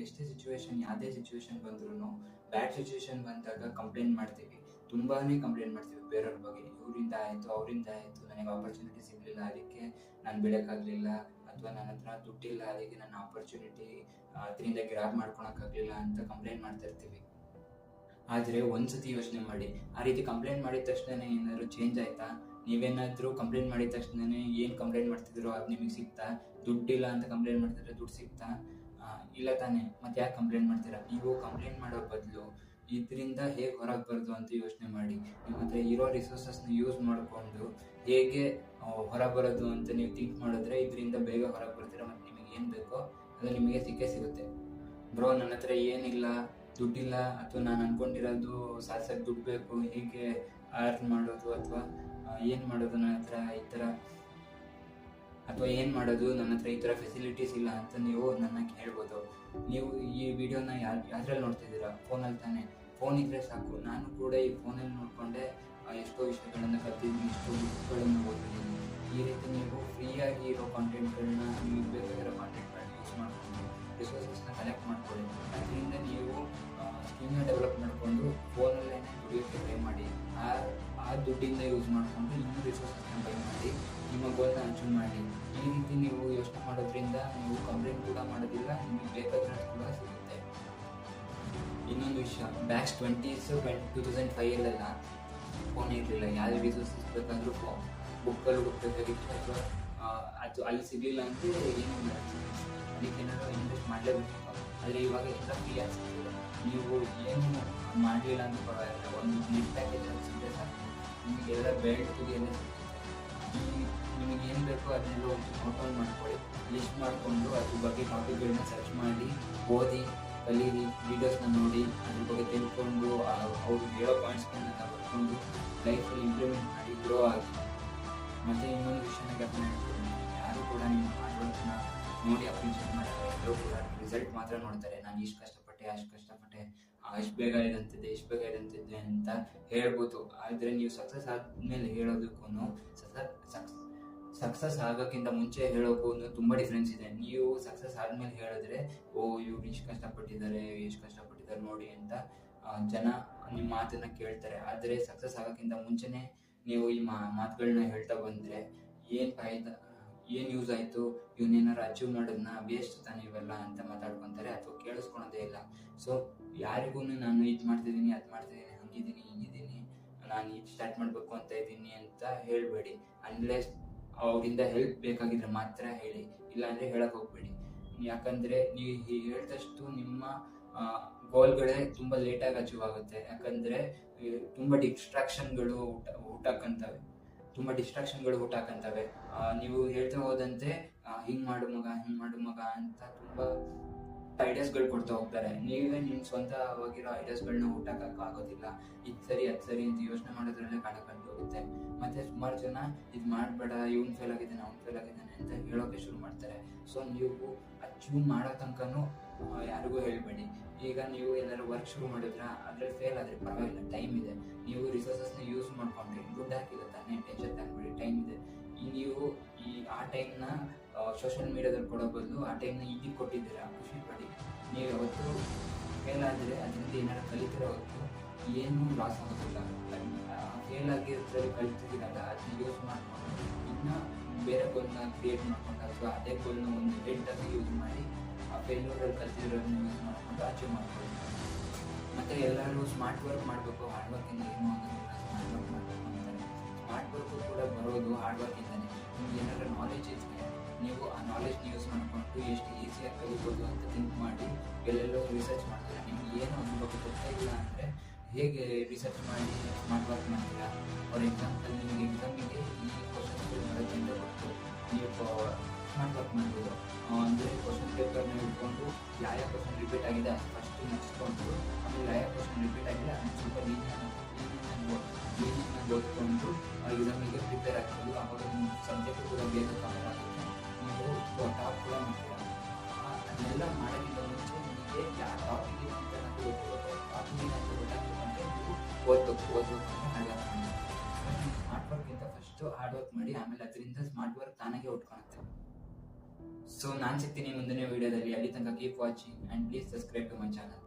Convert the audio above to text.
ಎಷ್ಟೇ ಸಿಚುವೇಶನ್ ಯಾವುದೇ ಸಿಚುವೇಶನ್ ಬಂದ್ರೂ ಬ್ಯಾಡ್ ಸಿಚುವೇಶನ್ ಬಂದಾಗ ಕಂಪ್ಲೇಂಟ್ ಮಾಡ್ತೀವಿ, ತುಂಬಾ ಕಂಪ್ಲೇಂಟ್ ಮಾಡ್ತೀವಿ ಬೇರೆಯವ್ರ ಬಗ್ಗೆ. ಇವರಿಂದ ಆಯಿತು, ಅವರಿಂದ ಆಯಿತು, ನನಗೆ ಆಪರ್ಚುನಿಟಿ ಸಿಗಲಿಲ್ಲ ಅದಕ್ಕೆ ನಾನು ಬೆಳೆಯೋಕ್ಕಾಗಲಿಲ್ಲ, ಅಥವಾ ನನ್ನ ಹತ್ರ ದುಡ್ಡಿಲ್ಲ ಅದಕ್ಕೆ ನನ್ನ ಆಪರ್ಚುನಿಟಿ ಅದರಿಂದ ಗ್ರ್ಯಾಬ್ ಮಾಡ್ಕೊಳಕ್ಕಾಗಲಿಲ್ಲ ಅಂತ ಕಂಪ್ಲೇಂಟ್ ಮಾಡ್ತಾ ಇರ್ತೀವಿ. ಆದರೆ ಒಂದ್ಸತಿ ಯೋಚನೆ ಮಾಡಿ, ಆ ರೀತಿ ಕಂಪ್ಲೇಂಟ್ ಮಾಡಿದ ತಕ್ಷಣ ಏನಾದರೂ ಚೇಂಜ್ ಆಯಿತಾ? ನೀವೇನಾದರೂ ಕಂಪ್ಲೇಂಟ್ ಮಾಡಿದ ತಕ್ಷಣ ಏನು ಕಂಪ್ಲೇಂಟ್ ಮಾಡ್ತಿದ್ರು ಅದು ನಿಮಗೆ ಸಿಗ್ತಾ? ದುಡ್ಡಿಲ್ಲ ಅಂತ ಕಂಪ್ಲೇಂಟ್ ಮಾಡ್ತಿದ್ರೆ ದುಡ್ಡು ಸಿಗ್ತಾ? ಇಲ್ಲ ತಾನೇ. ಮತ್ತೆ ಯಾಕೆ ಕಂಪ್ಲೇಂಟ್ ಮಾಡ್ತೀರಾ? ನೀವು ಕಂಪ್ಲೇಂಟ್ ಮಾಡೋ ಬದಲು ಇದರಿಂದ ಹೇಗೆ ಹೊರಗೆ ಬರೋದು ಅಂತ ಯೋಚನೆ ಮಾಡಿ. ನಿಮ್ಮ ಹತ್ರ ಇರೋ ರಿಸೋರ್ಸಸ್ನ ಯೂಸ್ ಮಾಡಿಕೊಂಡು ಹೇಗೆ ಹೊರಗೆ ಬರೋದು ಅಂತ ನೀವು ಥಿಂಕ್ ಮಾಡಿದ್ರೆ ಇದರಿಂದ ಬೇಗ ಹೊರಗೆ ಬರ್ತೀರಾ. ಮತ್ತು ನಿಮಗೆ ಏನು ಬೇಕೋ ಅದು ನಿಮಗೆ ಸಿಕ್ಕೇ ಸಿಗುತ್ತೆ. ಬ್ರೋ, ನನ್ನ ಹತ್ರ ಏನಿಲ್ಲ, ದುಡ್ಡಿಲ್ಲ, ಅಥವಾ ನಾನು ಅಂದ್ಕೊಂಡಿರೋದು ಸಾಧಿಸೋಕ್ಕೆ ದುಡ್ಡು ಬೇಕು, ಹೇಗೆ ಅರ್ನ್ ಮಾಡೋದು, ಅಥವಾ ಏನು ಮಾಡೋದು, ನನ್ನ ಹತ್ರ ಈ ಥರ, ಅಥವಾ ಏನು ಮಾಡೋದು, ನನ್ನ ಹತ್ರ ಈ ಥರ ಫೆಸಿಲಿಟೀಸ್ ಇಲ್ಲ ಅಂತ ನೀವು ನನ್ನ ಹೇಳ್ಬೋದು. ನೀವು ಈ ವಿಡಿಯೋನ ಯಾವ್ದ್ರಲ್ಲಿ ನೋಡ್ತಿದ್ದೀರಾ? ಫೋನಲ್ಲಿ ತಾನೇ. ಫೋನ್ ಇದ್ದರೆ ಸಾಕು. ನಾನು ಕೂಡ ಈ ಫೋನಲ್ಲಿ ನೋಡಿಕೊಂಡೆ ಎಷ್ಟೋ ವಿಷಯಗಳನ್ನು ಕಲ್ತಿದ್ದೀನಿ, ಎಷ್ಟೋ ಬುಕ್ಗಳನ್ನು ಓದಿದ್ದೀನಿ. ಈ ರೀತಿ ನೀವು ಫ್ರೀಯಾಗಿ ಇರೋ ಕಾಂಟೆಂಟ್ಗಳನ್ನ, ನಿಮಗೆ ಬೇಕಾಗಿರೋ ಕಾಂಟೆಂಟ್ಗಳನ್ನ ಯೂಸ್ ಮಾಡಿಕೊಂಡು ರಿಸೋರ್ಸಸ್ನ ಕಲೆಕ್ಟ್ ಮಾಡ್ಕೊಳ್ಳಿ. ಅದರಿಂದ ನೀವು ಸ್ಕಿಲ್ನ ಡೆವಲಪ್ ಮಾಡಿಕೊಂಡು ಫೋನಲ್ಲೇ ದುಡಿಯೋಕ್ಕೆ ಟ್ರೈ ಮಾಡಿ. ಆ ದುಡ್ಡಿಂದ ಯೂಸ್ ಮಾಡಿಕೊಂಡು ಇನ್ನೂ ರಿಸೋರ್ಸಸ್ನ ಬೈ ಮಾಡಿ ನಿಮ್ಮ ಗೋಲ್ನ ಅಚೀವ್ ಮಾಡಿ. ಈ ರೀತಿ ನೀವು ಯೋಚನೆ ಮಾಡೋದ್ರಿಂದ ನೀವು ಕಂಪ್ಲೇಂಟ್ ಕೂಡ ಮಾಡೋದಿಲ್ಲ, ನಿಮಗೆ ಬೇಕಾದ್ರೂ ಕೂಡ ಸಿಗುತ್ತೆ. ಇನ್ನೊಂದು ವಿಷಯ, ಬ್ಯಾಕ್ಸ್ 2005 ಫೋನ್ ಇರಲಿಲ್ಲ. ಯಾವುದೇ ರಿಸೋರ್ಸಸ್ ಬೇಕಾದರೂ ಬುಕ್ಕಲ್ಲಿ ಹುಡುಕಬೇಕಾಗಿತ್ತು, ಅಥವಾ ಅದು ಅಲ್ಲಿ ಸಿಗಲಿಲ್ಲ ಅಂದರೆ ಏನೂ ಅದಕ್ಕೇನಾದರೂ ಇನ್ವೆಸ್ಟ್ ಮಾಡಲೇಬೇಕಿತ್ತು. ಅಲ್ಲಿ ಇವಾಗ ಎಲ್ಲ ಫ್ರೀ ಆಗ್ತಿದೆ. ನೀವು ಏನು ಮಾಡಲಿಲ್ಲ ಅಂತ ಪರವಾಗಿಲ್ಲ, ಒಂದು ನೆಟ್ ಪ್ಯಾಕೇಜ್ ಅಂತ ಸಿಗದೆ ಸಾಕು, ನಿಮಗೆಲ್ಲ ಬೆಲ್ಟ್ಗೆ ಎಲ್ಲ ಸಿಗುತ್ತೆ. ನಿಮಗೇನು ಬೇಕೋ ಅದನ್ನೆಲ್ಲ ಒಂದು ನೋಟ್ ಮಾಡ್ಕೊಳ್ಳಿ, ಲಿಸ್ಟ್ ಮಾಡಿಕೊಂಡು ಅದ್ರ ಬಗ್ಗೆ ಟಾಪಿಕ್ಗಳನ್ನ ಸರ್ಚ್ ಮಾಡಿ ಓದಿ, ಕಲೀರಿ, ವೀಡಿಯೋಸ್ನ ನೋಡಿ, ಅದ್ರ ಬಗ್ಗೆ ತಿಳ್ಕೊಂಡು ಅವ್ರು ಹೇಳೋ ಪಾಯಿಂಟ್ಸ್ಗಳನ್ನ ಬರ್ಕೊಂಡು ಲೈಫಲ್ಲಿ ಇಂಪ್ಲಿಮೆಂಟ್ ಮಾಡಿ ಗ್ರೋ ಆಗಿ. ಮತ್ತು ಇನ್ನೊಂದು ವಿಷಯನ ಜ್ಞಾಪನ ಇಟ್ಕೊಳ್ಳಿ, ಯಾರು ಕೂಡ ನಿಮ್ಮ ಹಾರ್ಡ್ ವರ್ಕ್ನ ನೋಡಿ ಅಪ್ರಿಷಿಯೇಟ್ ಮಾಡಲ್ಲ. ಎಲ್ಲರೂ ಕೂಡ ರಿಸಲ್ಟ್ ಮಾತ್ರ ನೋಡ್ತಾರೆ. ನಾನು ಇಷ್ಟು ಕಷ್ಟಪಟ್ಟೆ, ಅಷ್ಟು ಕಷ್ಟಪಟ್ಟೆ, ಅಷ್ಟು ಬೇಗ ಇದಂತಿದ್ದೆ, ಇಷ್ಟು ಬೇಗ ಇದಂತಿದ್ದೆ ಅಂತ ಹೇಳ್ಬೋದು. ಆದರೆ ನೀವು ಸಕ್ಸಸ್ ಆದಮೇಲೆ ಹೇಳೋದಕ್ಕೂ ಸಕ್ಸಸ್ ಆಗೋಕ್ಕಿಂತ ಮುಂಚೆ ಹೇಳೋಕ್ಕೂ ತುಂಬ ಡಿಫ್ರೆನ್ಸ್ ಇದೆ. ನೀವು ಸಕ್ಸಸ್ ಆದಮೇಲೆ ಹೇಳಿದ್ರೆ, ಇವ್ರು ಇಷ್ಟು ಕಷ್ಟಪಟ್ಟಿದ್ದಾರೆ, ಎಷ್ಟು ಕಷ್ಟಪಟ್ಟಿದ್ದಾರೆ ನೋಡಿ ಅಂತ ಜನ ನಿಮ್ಮ ಮಾತನ್ನು ಕೇಳ್ತಾರೆ. ಆದರೆ ಸಕ್ಸಸ್ ಆಗೋಕ್ಕಿಂತ ಮುಂಚೆನೇ ನೀವು ಈ ಮಾತುಗಳನ್ನ ಹೇಳ್ತಾ ಬಂದರೆ ಏನು ಯೂಸ್ ಆಯಿತು, ಇವನ್ನೇನಾರು ಅಚೀವ್ ಮಾಡೋದನ್ನ ವೇಸ್ಟ್ ತಾನೆ ಇವೆಲ್ಲ ಅಂತ ಮಾತಾಡ್ಕೊತಾರೆ, ಅಥವಾ ಕೇಳಿಸ್ಕೊಳೋದೇ ಇಲ್ಲ. ಸೊ ಯಾರಿಗೂ ನಾನು ಇದು ಮಾಡ್ತಿದ್ದೀನಿ, ಅದು ಮಾಡ್ತಿದ್ದೀನಿ, ಹಂಗಿದ್ದೀನಿ, ಹಿಂಗಿದ್ದೀನಿ, ನಾನು ಇದು ಸ್ಟಾರ್ಟ್ ಮಾಡಬೇಕು ಅಂತ ಇದ್ದೀನಿ ಅಂತ ಹೇಳಬೇಡಿ. ಅನ್ಲೆಸ್ ಅವರಿಂದ ಹೆಲ್ಪ್ ಬೇಕಾಗಿದ್ರೆ ಮಾತ್ರ ಹೇಳಿ, ಇಲ್ಲಾಂದರೆ ಹೇಳಕ್ಕೆ ಹೋಗ್ಬೇಡಿ. ಯಾಕಂದರೆ ನೀವು ಹೇಳಿದಷ್ಟು ನಿಮ್ಮ ಗೋಲ್ಗಳೇ ತುಂಬ ಲೇಟಾಗಿ ಅಚೀವ್ ಆಗುತ್ತೆ. ಯಾಕಂದರೆ ತುಂಬ ಡಿಸ್ಟ್ರಾಕ್ಷನ್ಗಳು ಹುಟ್ಟಾಕಂತವೆ. ನೀವು ಹೇಳ್ತಾ ಹೋದಂತೆ ಹಿಂಗೆ ಮಾಡು ಮಗ ಅಂತ ತುಂಬ ಐಡಿಯಾಸ್ಗಳು ಕೊಡ್ತಾ ಹೋಗ್ತಾರೆ. ನೀವೇ ನಿಮ್ಮ ಸ್ವಂತವಾಗಿರೋ ಐಡಿಯಾಸ್ಗಳನ್ನ ಹುಟ್ಟಾಕೋಕ್ಕಾಗೋದಿಲ್ಲ. ಇದು ಸರಿ ಅದು ಸರಿ ಅಂತ ಯೋಚನೆ ಮಾಡೋದ್ರಲ್ಲೇ ಕಾಣಕೊಂಡು ಹೋಗುತ್ತೆ. ಮತ್ತು ಸುಮಾರು ಜನ ಇದು ಮಾಡಬೇಡ, ಇವ್ನು ಫೇಲ್ ಆಗಿದ್ದಾನೆ, ಅವ್ನು ಫೇಲ್ ಆಗಿದ್ದಾನೆ ಅಂತ ಹೇಳೋಕ್ಕೆ ಶುರು ಮಾಡ್ತಾರೆ. ಸೊ ನೀವು ಅಚೀವ್ ಮಾಡೋ ತನಕನೂ ಯಾರಿಗೂ ಹೇಳಬೇಡಿ. ಈಗ ನೀವು ಏನಾದ್ರು ವರ್ಕ್ ಶುರು ಮಾಡಿದ್ರೆ ಅದ್ರಲ್ಲಿ ಫೇಲ್ ಆದರೆ ಪರವಾಗಿಲ್ಲ, ಟೈಮ್ ಇದೆ. ನೀವು ರಿಸೋರ್ಸಸ್ನ ಯೂಸ್ ಮಾಡ್ಕೊಂಡ್ರಿ, ದುಡ್ಡು ಹಾಕಿಲ್ಲ ತಾನೇ, ಟೆನ್ಷನ್ ತಗೊಬೇಡಿ, ಟೈಮ್ ಇದೆ. ನೀವು ಆ ಟೈಮ್ನ ಸೋಷಿಯಲ್ ಮೀಡಿಯಾದಲ್ಲಿ ಕೊಡೋ ಬದಲು ಆ ಟೈಮ್ನ ಇದಕ್ಕೆ ಕೊಟ್ಟಿದ್ದೀರಾ, ಖುಷಿ ಪಡಿ. ನೀವು ಯಾವತ್ತು ಫೇಲ್ ಆದರೆ ಅದರಿಂದ ಏನಾದ್ರು ಕಲಿತಿರೋ ಹೊತ್ತು ಏನೂ ಲಾಸ್ ಆಗೋದಿಲ್ಲ. ಫೇಲ್ ಆಗಿರೋದ್ರಲ್ಲಿ ಕಲಿತಿದ್ದೀರಲ್ಲ, ಅದನ್ನ ಯೂಸ್ ಮಾಡಿಕೊಂಡು ಇನ್ನೂ ಬೇರೆ ಗೋಲ್ನ ಕ್ರಿಯೇಟ್ ಮಾಡ್ಕೊಂಡು, ಅಥವಾ ಅದೇ ಗೋಲ್ನ ಒಂದು ಹೆಡ್ಡಾಗಿ ಯೂಸ್ ಮಾಡಿ ಆ ಫೇಲ್ಯೂರಲ್ಲಿ ಕಲಿತಿರೋದನ್ನ ಯೂಸ್ ಮಾಡಿಕೊಂಡು ಅಚೀವ್ ಮಾಡ್ಕೊಳ್ಳಿ. ಮತ್ತು ಎಲ್ಲರೂ ಸ್ಮಾರ್ಟ್ ವರ್ಕ್ ಮಾಡಬೇಕು, ಹಾರ್ಡ್ ವರ್ಕಿಂದ ಏನು ಆಗೋದಿಲ್ಲ. ಸ್ಮಾರ್ಟ್ ವರ್ಕ್ ಮಾಡಬೇಕು ಅಂತಾರೆ. ಸ್ಮಾರ್ಟ್ ವರ್ಕು ಕೂಡ ಬರೋದು ಹಾರ್ಡ್ ವರ್ಕಿಂದನೇ. ನಿಮ್ಗೆ ಏನಾದರೂ ನಾಲೆಜ್ ಇದ್ದರೆ ನೀವು ಆ ನಾಲೆಜ್ನ ಯೂಸ್ ಮಾಡಿಕೊಂಡು ಎಷ್ಟು ಈಸಿಯಾಗಿ ಕಲಿಬೋದು ಅಂತ ಥಿಂಕ್ ಮಾಡಿ ಎಲ್ಲೆಲ್ಲೋ ರಿಸರ್ಚ್ ಮಾಡ್ತೀರಾ. ನಿಮ್ಗೆ ಏನು ಅದ್ರ ಬಗ್ಗೆ ಗೊತ್ತಾಗಿಲ್ಲ ಅಂದರೆ ಹೇಗೆ ರಿಸರ್ಚ್ ಮಾಡಿ ಸ್ಮಾರ್ಟ್ ವರ್ಕ್ ಮಾಡ್ತೀರಾ? ಫಾರ್ ಎಕ್ಸಾಂಪಲ್, ನಿಮಗೆ ಎಕ್ಸಾಮಿಗೆ ಈ ಕ್ವಶನ್ಸ್ಗಳು ಬರೋಕ್ಕೆ ಅಂತ ಗೊತ್ತು, ನೀವು ಸ್ಮಾರ್ಟ್ ವರ್ಕ್ ಮಾಡ್ಬೋದು. ಅಂದರೆ ಕ್ವಶನ್ ಪೇಪರ್ನ ಹಿಡ್ಕೊಂಡು ಯಾವ ಕ್ವಶನ್ ರಿಪೀಟ್ ಆಗಿದೆ ಅದು ಫಸ್ಟ್ ಮುಗಿಸ್ಕೊಂಡು, ಆಮೇಲೆ ಯಾವ ಕ್ವಶನ್ ರಿಪೀಟ್ ಆಗಿದೆ ಅದನ್ನು ಸ್ವಲ್ಪ ಲೀನಿಯಾಗಿ ಓದ್ಕೊಂಡು ಎಕ್ಸಾಮಿಗೆ ಪ್ರಿಪೇರ್ ಆಗ್ಬೋದು. ಆವಾಗ ನಿಮ್ಮ ಸಬ್ಜೆಕ್ಟು ಕೂಡ ಬೇಗ ಕವರ್ ಆಗುತ್ತೆ, ನೀವು ಟಾಪ್ ಕೂಡ ಮಾಡ್ತೀರಾ. ಅದನ್ನೆಲ್ಲ ಮಾಡೋಕ್ಕಿಂತ ಮುಂಚೆ ನಿಮಗೆ ಯಾವ ಟಾಪಿಕ್ ಅಂತ ಗೊತ್ತಾಗಬೇಕಂದ್ರೆ ನೀವು ಓದಬೇಕು ಅಂದರೆ ಹಾರ್ಡ್ ವರ್ಕ್ ಮಾಡಿ. ಸ್ಮಾರ್ಟ್ ವರ್ಕ್ಗಿಂತ ಫಸ್ಟು ಹಾರ್ಡ್ ವರ್ಕ್ ಮಾಡಿ, ಆಮೇಲೆ ಅದರಿಂದ ಸ್ಮಾರ್ಟ್ ವರ್ಕ್ ತಾನಾಗೆ ಉಟ್ಕೊಳುತ್ತೆ. ಸೊ ನಾನು ಸಿಗ್ತೀನಿ ಮುಂದಿನ ವಿಡಿಯೋದಲ್ಲಿ. ಅಲ್ಲಿ ತನಕ keep watching and please subscribe to my channel.